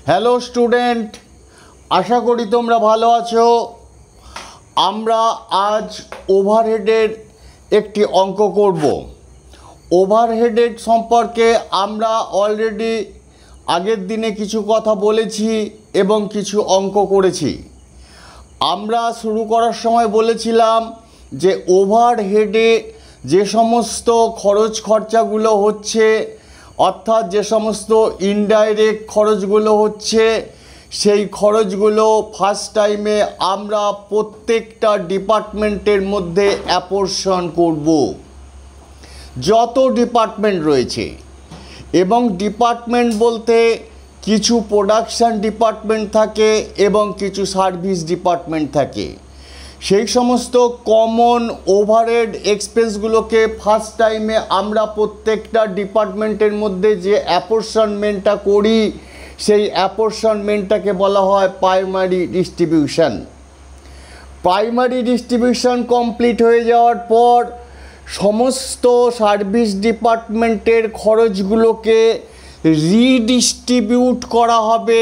Hello student, আশা করি তোমরা ভালো আছো। আমরা আজ ওভারহেডের একটি অঙ্ক করব। ওভারহেডের সম্পর্কে আমরা অলরেডি আগের দিনে কিছু কথা বলেছি এবং কিছু অঙ্ক করেছি। আমরা শুরু করার সময় বলেছিলাম যে ওভারহেডে যে সমস্ত খরচ খরচাগুলো হচ্ছে, অর্থাৎ যে সমস্ত ইনডাইরেক্ট খরচগুলো হচ্ছে, সেই খরচগুলো ফার্স্ট টাইমে আমরা প্রত্যেকটা ডিপার্টমেন্টের মধ্যে অ্যাপোর্শন করব, যত ডিপার্টমেন্ট রয়েছে। এবং ডিপার্টমেন্ট বলতে কিছু প্রোডাকশান ডিপার্টমেন্ট থাকে এবং কিছু সার্ভিস ডিপার্টমেন্ট থাকে। সেই সমস্ত কমন ওভারহেড এক্সপেন্সগুলোকে ফার্স্ট টাইমে আমরা প্রত্যেকটা ডিপার্টমেন্টের মধ্যে যে অ্যাপোর্শনমেন্টটা করি, সেই অ্যাপোর্শনমেন্টটাকে বলা হয় primary distribution. Primary distribution complete হয়ে যাওয়ার পর সমস্ত সার্ভিস ডিপার্টমেন্টের খরচগুলোকে রিডিস্ট্রিবিউট করা হবে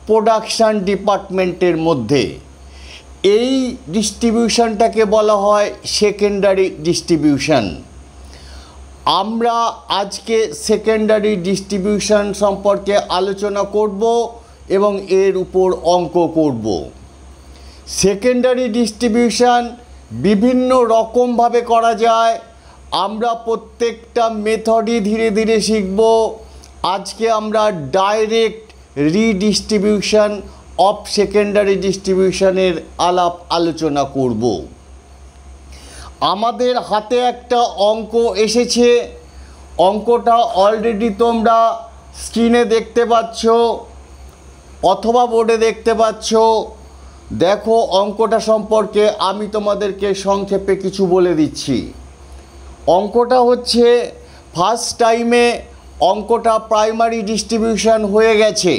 প্রোডাকশান ডিপার্টমেন্টের মধ্যে। এই ডিস্ট্রিবিউশনটাকে বলা হয় সেকেন্ডারি ডিস্ট্রিবিউশন। আমরা আজকে সেকেন্ডারি ডিস্ট্রিবিউশন সম্পর্কে আলোচনা করব এবং এর উপর অঙ্ক করব। সেকেন্ডারি ডিস্ট্রিবিউশন বিভিন্ন রকমভাবে করা যায়। আমরা প্রত্যেকটা মেথডই ধীরে ধীরে শিখব। আজকে আমরা ডাইরেক্ট রিডিস্ট্রিবিউশন অফ সেকেন্ডারি ডিস্ট্রিবিউশনের আলোচনা করব। আমাদের হাতে একটা অঙ্ক এসেছে। অঙ্কটা অলরেডি তোমরা স্ক্রিনে দেখতে পাচ্ছ অথবা বোর্ডে দেখতে পাচ্ছ। দেখো, অঙ্কটা সম্পর্কে আমি তোমাদেরকে সংক্ষেপে কিছু বলে দিচ্ছি। অঙ্কটা হচ্ছে ফার্স্ট টাইমে অঙ্কটা প্রাইমারি ডিস্ট্রিবিউশন হয়ে গেছে।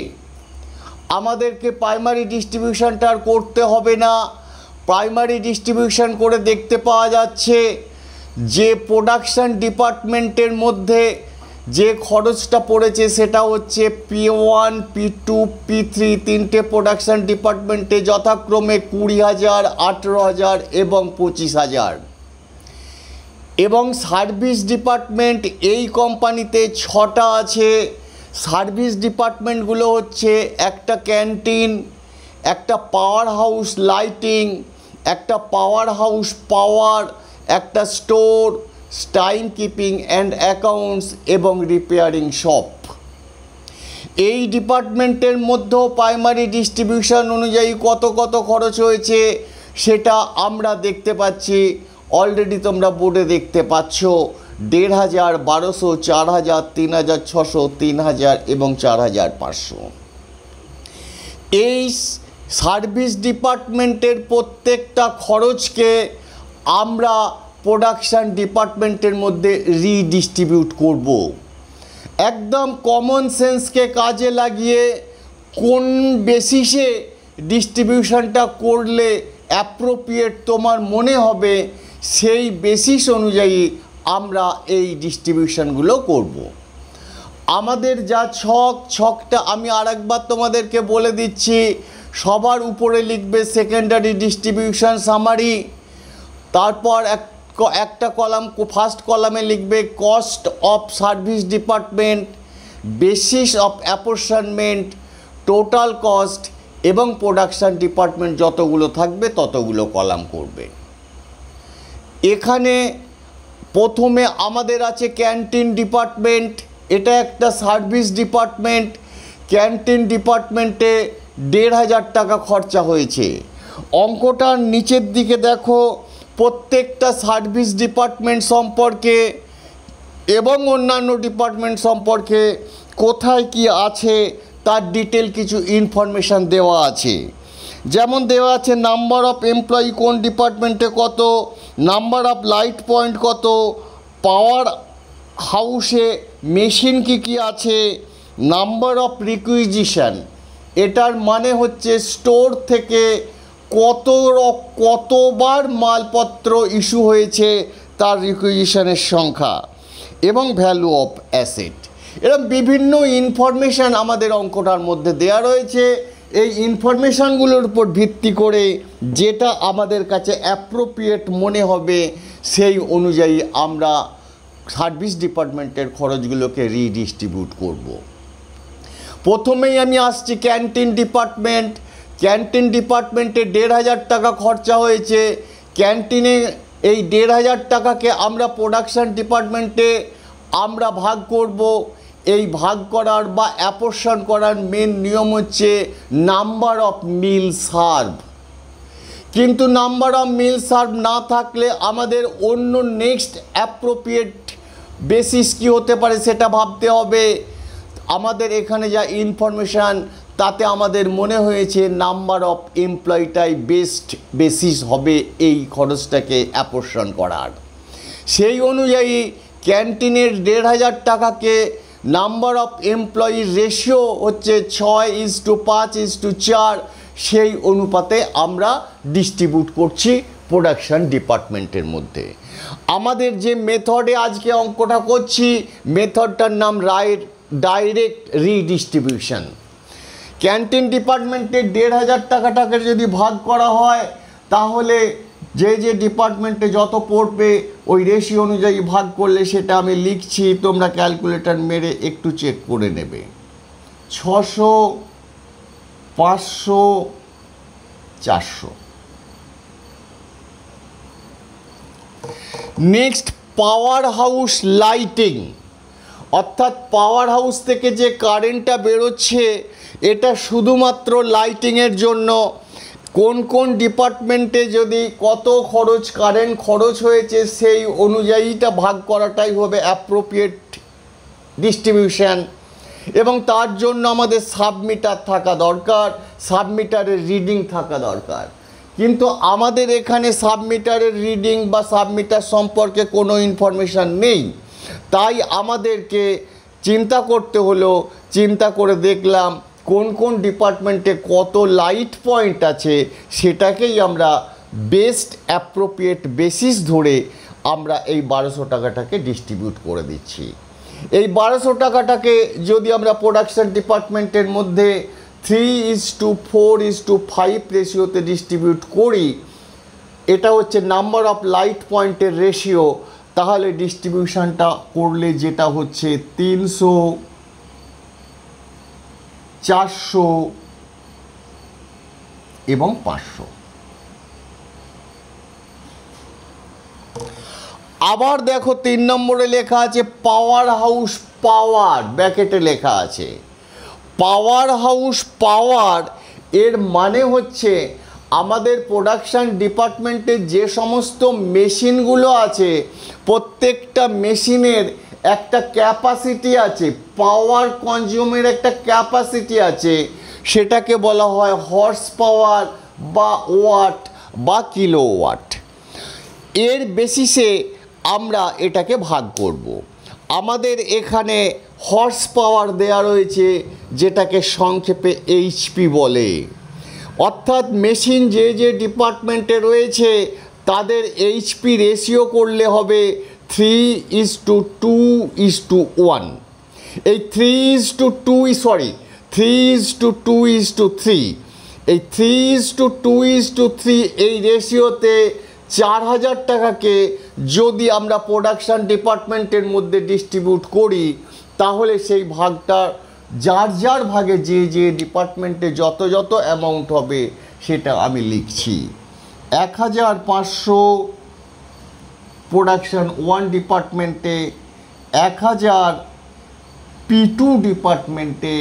আমাদেরকে প্রাইমারি ডিস্ট্রিবিউশনটা আর করতে হবে না। প্রাইমারি ডিস্ট্রিবিউশন করে দেখতে পাওয়া যাচ্ছে যে প্রোডাকশান ডিপার্টমেন্টের মধ্যে যে খরচটা পড়েছে সেটা হচ্ছে P1, P2, P3 তিনটে প্রোডাকশান ডিপার্টমেন্টে যথাক্রমে 20,000, 18,000 এবং 25,000। এবং সার্ভিস ডিপার্টমেন্ট এই কোম্পানিতে 6টা আছে। সার্ভিস ডিপার্টমেন্টগুলো হচ্ছে একটা ক্যান্টিন, একটা পাওয়ার হাউস লাইটিং, একটা পাওয়ার হাউস পাওয়ার, একটা store, time keeping and accounts এবং রিপেয়ারিং শপ। এই ডিপার্টমেন্টের মধ্যেও প্রাইমারি ডিস্ট্রিবিউশন অনুযায়ী কত কত খরচ হয়েছে সেটা আমরা দেখতে পাচ্ছি। অলরেডি তোমরা বোর্ডে দেখতে পাচ্ছ 1,500, 1,200, 4,000, 3,600, 3,000 এবং 4,500। এই সার্ভিস ডিপার্টমেন্টের প্রত্যেকটা খরচকে আমরা প্রোডাকশান ডিপার্টমেন্টের মধ্যে রিডিস্ট্রিবিউট করব। একদম কমন সেন্সকে কাজে লাগিয়ে কোন বেসিসে ডিস্ট্রিবিউশনটা করলে অ্যাপ্রোপ্রিয়েট তোমার মনে হবে, সেই বেসিস অনুযায়ী আমরা এই ডিস্ট্রিবিউশনগুলো করব। আমাদের যা ছকটা আমি আরেকবার তোমাদেরকে বলে দিচ্ছি। সবার উপরে লিখবে সেকেন্ডারি ডিস্ট্রিবিউশন সামারি। তারপর একটা কলাম, ফার্স্ট কলামে লিখবে cost of service department, basis of apportionment, total cost এবং প্রোডাকশান ডিপার্টমেন্ট যতগুলো থাকবে ততগুলো কলাম করবে। এখানে প্রথমে আমাদের আছে ক্যান্টিন ডিপার্টমেন্ট। এটা একটা সার্ভিস ডিপার্টমেন্ট। ক্যান্টিন ডিপার্টমেন্টে 1,500 টাকা খরচা হয়েছে। অঙ্কটার নিচের দিকে দেখো প্রত্যেকটা সার্ভিস ডিপার্টমেন্ট সম্পর্কে এবং অন্যান্য ডিপার্টমেন্ট সম্পর্কে কোথায় কি আছে তার ডিটেল কিছু ইনফরমেশান দেওয়া আছে। যেমন দেওয়া আছে নাম্বার অফ এমপ্লয়ি কোন ডিপার্টমেন্টে কত, নাম্বার অফ লাইট পয়েন্ট কত, পাওয়ার হাউসে মেশিন কি আছে, নাম্বার অফ রিকুইজিশন, এটার মানে হচ্ছে স্টোর থেকে কতবার মালপত্র ইস্যু হয়েছে তার রিকুইজিশনের সংখ্যা, এবং ভ্যালু অফ অ্যাসেট। এরকম বিভিন্ন ইনফরমেশান আমাদের অঙ্কটার মধ্যে দেয়া রয়েছে। এই ইনফরমেশানগুলোর উপর ভিত্তি করে যেটা আমাদের কাছে অ্যাপ্রোপ্রিয়েট মনে হবে সেই অনুযায়ী আমরা সার্ভিস ডিপার্টমেন্টের খরচগুলোকে রিডিস্ট্রিবিউট করব। প্রথমেই আমি আসছি ক্যান্টিন ডিপার্টমেন্ট। ক্যান্টিন ডিপার্টমেন্টে ১৫০০ টাকা খরচা হয়েছে। ক্যান্টিনে এই ১৫০০ টাকাকে আমরা প্রোডাকশান ডিপার্টমেন্টে আমরা ভাগ করব। এই ভাগ করার বা অ্যাপোর্শন করার মেন নিয়ম হচ্ছে নাম্বার অফ মিল সার্ভ। কিন্তু নাম্বার অফ মিল সার্ভ না থাকলে আমাদের অন্য নেক্সট অ্যাপ্রোপ্রিয়েট বেসিস কী হতে পারে সেটা ভাবতে হবে। আমাদের এখানে যা ইনফরমেশান তাতে আমাদের মনে হয়েছে নাম্বার অফ এমপ্লয়িটাই বেস্ট বেসিস হবে এই খরচটাকে অ্যাপোর্শন করার। সেই অনুযায়ী ক্যান্টিনের ১৫০০ টাকাকে নাম্বার অফ এমপ্লয়ির রেশিও হচ্ছে 6:5:4, সেই অনুপাতে আমরা ডিস্ট্রিবিউট করছি প্রোডাকশান ডিপার্টমেন্টের মধ্যে। আমাদের যে মেথডে আজকে অঙ্কটা করছি মেথডটার নাম ডাইরেক্ট রিডিস্ট্রিবিউশন। ক্যান্টিন ডিপার্টমেন্টের ১৫০০ টাকাটাকে যদি ভাগ করা হয় তাহলে যে যে ডিপার্টমেন্টে যত পড়বে ওই রেশিও অনুযায়ী ভাগ করলে সেটা আমি লিখছি, তোমরা ক্যালকুলেটর মেরে একটু চেক করে নেবে। ৬০০, ৫০০, ৪০০। নেক্সট পাওয়ার হাউস লাইটিং, অর্থাৎ পাওয়ার হাউস থেকে যে কারেন্টটা বেরোচ্ছে এটা শুধুমাত্র লাইটিংয়ের জন্য। কোন কোন ডিপার্টমেন্টে যদি কত খরচ কারেন্ট খরচ হয়েছে সেই অনুযায়ীটা ভাগ করাটাই হবে অ্যাপ্রোপ্রিয়েট ডিস্ট্রিবিউশন। এবং তার জন্য আমাদের সাবমিটার থাকা দরকার, সাবমিটারের রিডিং থাকা দরকার। কিন্তু আমাদের এখানে সাবমিটারের রিডিং বা সাবমিটার সম্পর্কে কোনো ইনফরমেশান নেই। তাই আমাদেরকে চিন্তা করতে হলো, চিন্তা করে দেখলাম কোন কোন ডিপার্টমেন্টে কত লাইট পয়েন্ট আছে সেটাকেই আমরা বেস্ট অ্যাপ্রোপ্রিয়েট বেসিস ধরে আমরা এই ১২০০ টাকাটাকে ডিস্ট্রিবিউট করে দিচ্ছি। এই ১২০০ টাকাটাকে যদি আমরা প্রোডাকশান ডিপার্টমেন্টের মধ্যে 3:4:5 রেশিওতে ডিস্ট্রিবিউট করি, এটা হচ্ছে নাম্বার অফ লাইট পয়েন্টের রেশিও, তাহলে ডিস্ট্রিবিউশনটা করলে যেটা হচ্ছে ৩০০, ৪০০ এবং ৫০০। আবার দেখো ৩ নম্বরে লেখা আছে পাওয়ার হাউস পাওয়ার, ব্র্যাকেটে লেখা আছে পাওয়ার হাউস পাওয়ার। এর মানে হচ্ছে আমাদের প্রোডাকশান ডিপার্টমেন্টে যে সমস্ত মেশিনগুলো আছে প্রত্যেকটা মেশিনের একটা ক্যাপাসিটি আছে, পাওয়ার কনজিউমের একটা ক্যাপাসিটি আছে, সেটাকে বলা হয় হর্স পাওয়ার বা ওয়াট বা কিলোওয়াট। এর বেসিসে আমরা এটাকে ভাগ করব। আমাদের এখানে হর্স পাওয়ার দেয়া রয়েছে যেটাকে সংক্ষেপে এইচপি বলে, অর্থাৎ মেশিন যে যে ডিপার্টমেন্টে রয়েছে তাদের এইচপি রেশিও করলে হবে 3:2:1। এই 3:2:3 এই 3:2:3 এই রেশিওতে ৪০০০ টাকাকে যদি আমরা প্রোডাকশান ডিপার্টমেন্টের মধ্যে ডিস্ট্রিবিউট করি তাহলে সেই ভাগটা যার যার ভাগে যে যে ডিপার্টমেন্টে যত যত অ্যামাউন্ট হবে সেটা আমি লিখছি। ১৫০০ প্রোডাকশান 1 ডিপার্টমেন্টে, ১০০০ P2 ডিপার্টমেন্টে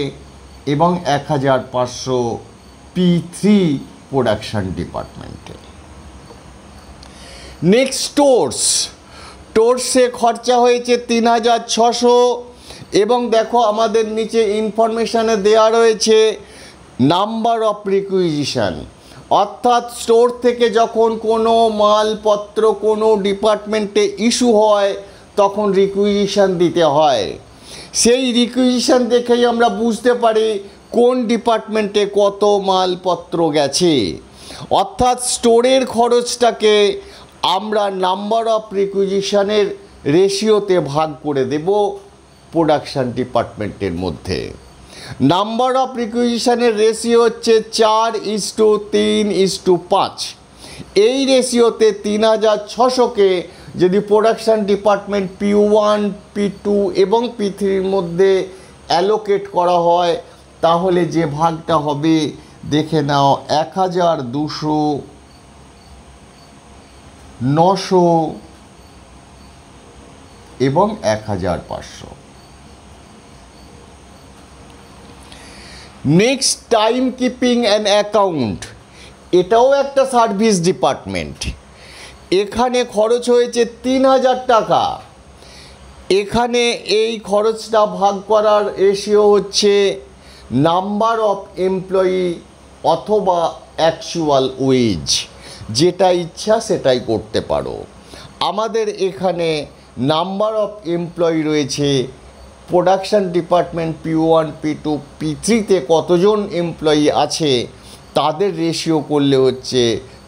এবং ১৫০০ P3 প্রোডাকশান ডিপার্টমেন্টে। নেক্সট টোর্সে খরচা হয়েছে ৩৬০০। এবং দেখো আমাদের নিচে ইনফরমেশানে দেয়া রয়েছে নাম্বার অফ রিকুইজিশন, অর্থাৎ স্টোর থেকে যখন কোনো মালপত্র কোনো ডিপার্টমেন্টে ইস্যু হয় তখন রিকুইজিশন দিতে হয়। সেই রিকুইজিশন দেখেই আমরা বুঝতে পারি কোন ডিপার্টমেন্টে কত মালপত্র গেছে। অর্থাৎ স্টোরের খরচটাকে আমরা নাম্বার অফ রিকুইজিশনের রেশিওতে ভাগ করে দেব প্রোডাকশান ডিপার্টমেন্টের মধ্যে। নাম্বার অফ রিকুইজিশনের রেশিও হচ্ছে 4:3:5। এই রেশিওতে 3600কে যদি প্রোডাকশান ডিপার্টমেন্ট P1, P2 এবং P3-র মধ্যে অ্যালোকেট করা হয় তাহলে যে ভাগটা হবে দেখে নাও, 1200, 900 এবং 1500। Next, time keeping and account, এটাও একটা সার্ভিস ডিপার্টমেন্ট। এখানে খরচ হয়েছে 3000 টাকা। এখানে এই খরচটা ভাগ করার রেশিও হচ্ছে নাম্বার অফ এমপ্লয়ি অথবা অ্যাকচুয়াল ওয়েজ, যেটা ইচ্ছা সেটাই করতে পারো। আমাদের এখানে নাম্বার অফ এমপ্লয়ি রয়েছে প্রোডাকশান ডিপার্টমেন্ট P1, P2, P3-তে কতজন এমপ্লয়ি আছে তাদের রেশিও করলে হচ্ছে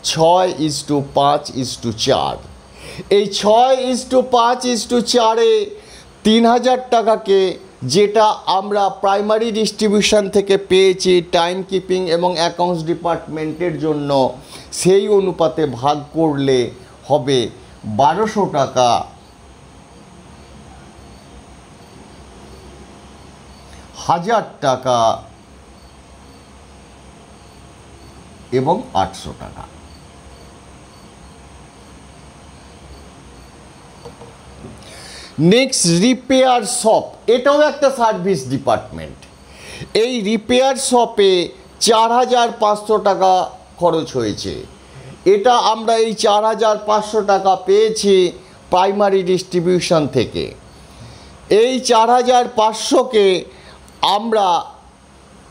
6:5:4। এই 6:5:4-এ 3000 টাকাকে, যেটা আমরা প্রাইমারি ডিস্ট্রিবিউশন থেকে পেয়েছি টাইম কিপিং এবং অ্যাকাউন্টস ডিপার্টমেন্টের জন্য, সেই অনুপাতে ভাগ করলে হবে 1200 টাকা, 1000 টাকা এবং 800 টাকা। নেক্সট, রিপেয়ার শপ, এটাও একটা সার্ভিস ডিপার্টমেন্ট। এই রিপেয়ার শপে 4500 টাকা খরচ হয়েছে। এটা আমরা এই 4500 টাকা পেয়েছি প্রাইমারি ডিস্ট্রিবিউশন থেকে। এই 4500কে আমরা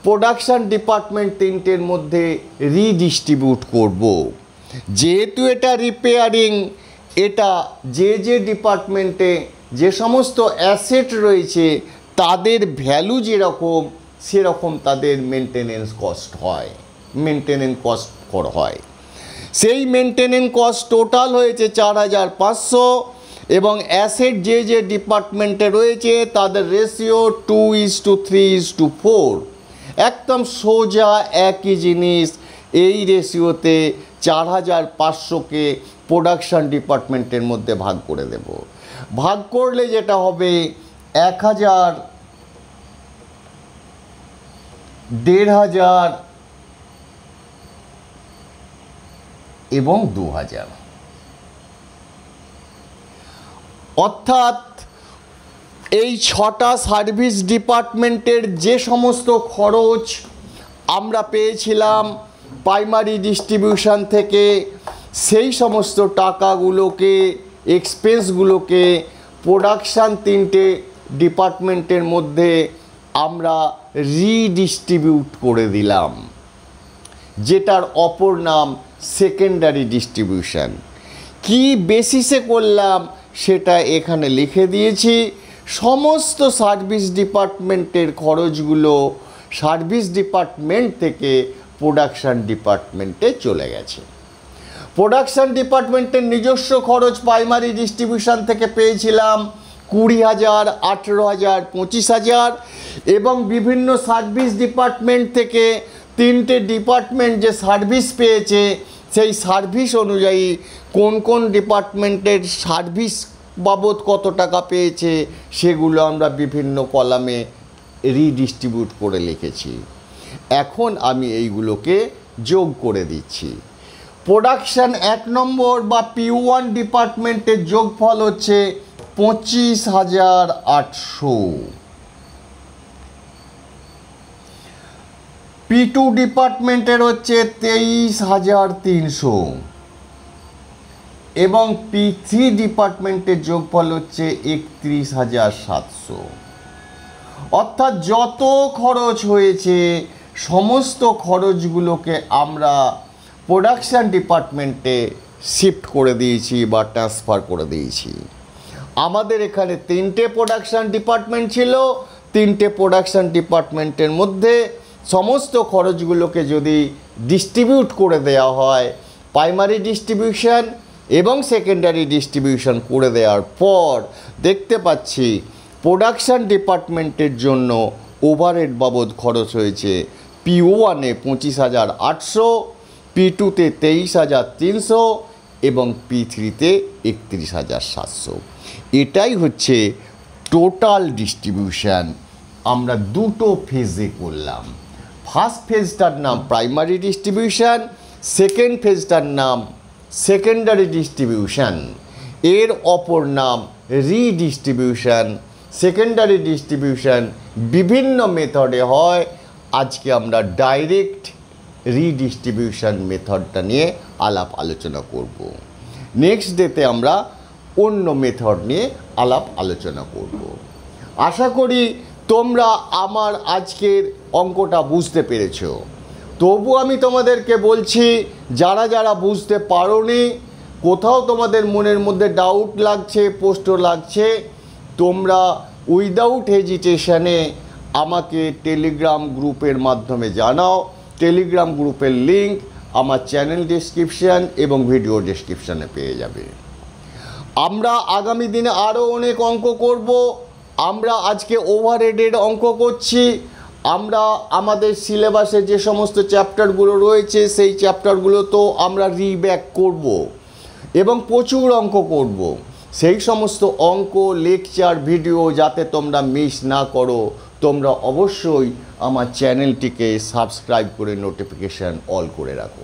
প্রোডাকশান ডিপার্টমেন্ট 3টের মধ্যে রিডিস্ট্রিবিউট করব। যেহেতু এটা রিপেয়ারিং, এটা যে ডিপার্টমেন্টে যে সমস্ত অ্যাসেট রয়েছে তাদের ভ্যালু যেরকম সেরকম তাদের মেনটেনেন্স কস্ট হয়, সেই মেনটেনেন্স কস্ট টোটাল হয়েছে 4500। এবং অ্যাসেট যে ডিপার্টমেন্টে রয়েছে তাদের রেশিও 2:3:4। একদম সোজা একই জিনিস। এই রেশিওতে 4500কে প্রোডাকশান ডিপার্টমেন্টের মধ্যে ভাগ করে দেব। ভাগ করলে যেটা হবে 1000, 1500 এবং 2000। অর্থাৎ এই 6টা সার্ভিস ডিপার্টমেন্টের যে সমস্ত খরচ আমরা পেয়েছিলাম প্রাইমারি ডিস্ট্রিবিউশন থেকে, সেই সমস্ত টাকাগুলোকে, এক্সপেন্সগুলোকে প্রোডাকশান 3টে ডিপার্টমেন্টের মধ্যে আমরা রিডিস্ট্রিবিউট করে দিলাম, যেটার অপর নাম সেকেন্ডারি ডিস্ট্রিবিউশন। কি বেসিসে করলাম সেটা এখানে লিখে দিয়েছি। সমস্ত সার্ভিস ডিপার্টমেন্টের খরচগুলো সার্ভিস ডিপার্টমেন্ট থেকে প্রোডাকশান ডিপার্টমেন্টে চলে গেছে। প্রোডাকশান ডিপার্টমেন্টের নিজস্ব খরচ প্রাইমারি ডিস্ট্রিবিউশন থেকে পেয়েছিলাম 20,000, 18,000, 25,000 এবং বিভিন্ন সার্ভিস ডিপার্টমেন্ট থেকে 3টে ডিপার্টমেন্ট যে সার্ভিস পেয়েছে সেই সার্ভিস অনুযায়ী কোন ডিপার্টমেন্টের সার্ভিস বাবদ কত টাকা পেয়েছে সেগুলো আমরা বিভিন্ন কলামে রিডিস্ট্রিবিউট করে লিখেছি। এখন আমি এইগুলোকে যোগ করে দিচ্ছি। প্রোডাকশান 1 নম্বর বা P1 ডিপার্টমেন্টের যোগফল হচ্ছে 25,800। P2 ডিপার্টমেন্টের হচ্ছে 23,300 এবং P3 ডিপার্টমেন্টের যোগফল হচ্ছে 31,700। অর্থাৎ যত খরচ হয়েছে সমস্ত খরচগুলোকে আমরা প্রোডাকশান ডিপার্টমেন্টে শিফট করে দিয়েছি বা ট্রান্সফার করে দিয়েছি। আমাদের এখানে 3টে প্রোডাকশান ডিপার্টমেন্ট ছিল। 3টে প্রোডাকশান ডিপার্টমেন্টের মধ্যে সমস্ত খরচগুলোকে যদি ডিস্ট্রিবিউট করে দেওয়া হয়, প্রাইমারি ডিস্ট্রিবিউশন এবং সেকেন্ডারি ডিস্ট্রিবিউশন করে দেওয়ার পর দেখতে পাচ্ছি প্রোডাকশান ডিপার্টমেন্টের জন্য ওভারহেড বাবদ খরচ হয়েছে P1-এ 25,800, P2-তে 23,300 এবং P3-তে 31,700। এটাই হচ্ছে টোটাল ডিস্ট্রিবিউশন। আমরা দুটো ফেজে করলাম। ফার্স্ট ফেজটার নাম প্রাইমারি ডিস্ট্রিবিউশন, সেকেন্ড ফেজটার নাম সেকেন্ডারি ডিস্ট্রিবিউশন, এর অপর নাম রিডিস্ট্রিবিউশন। সেকেন্ডারি ডিস্ট্রিবিউশন বিভিন্ন মেথডে হয়, আজকে আমরা ডাইরেক্ট রিডিস্ট্রিবিউশন মেথডটা নিয়ে আলাপ আলোচনা করব। নেক্সট ডেতে আমরা অন্য মেথড নিয়ে আলাপ আলোচনা করব। আশা করি তোমরা আমার আজকের অঙ্কটা বুঝতে পেরেছো। তবু আমি তোমাদেরকে বলছি, যারা যারা বুঝতে পারোনি, কোথাও তোমাদের মনের মধ্যে ডাউট লাগছে, প্রশ্ন লাগছে, তোমরা উইদাউট হেজিটেশনে আমাকে টেলিগ্রাম গ্রুপের মাধ্যমে জানাও। টেলিগ্রাম গ্রুপের লিঙ্ক আমার চ্যানেল ডেসক্রিপশান এবং ভিডিও ডেসক্রিপশানে পেয়ে যাবে। আমরা আগামী দিনে আরও অনেক অঙ্ক করব। আমরা আজকে ওভারহেডের অঙ্ক করছি। আমরা আমাদের সিলেবাসে যে সমস্ত চ্যাপ্টারগুলো রয়েছে সেই চ্যাপ্টারগুলো তো আমরা রিব্যাক করব এবং প্রচুর অঙ্ক করব। সেই সমস্ত অঙ্ক, লেকচার, ভিডিও যাতে তোমরা মিস না করো, তোমরা অবশ্যই আমার চ্যানেলটিকে সাবস্ক্রাইব করে নোটিফিকেশান অল করে রাখো।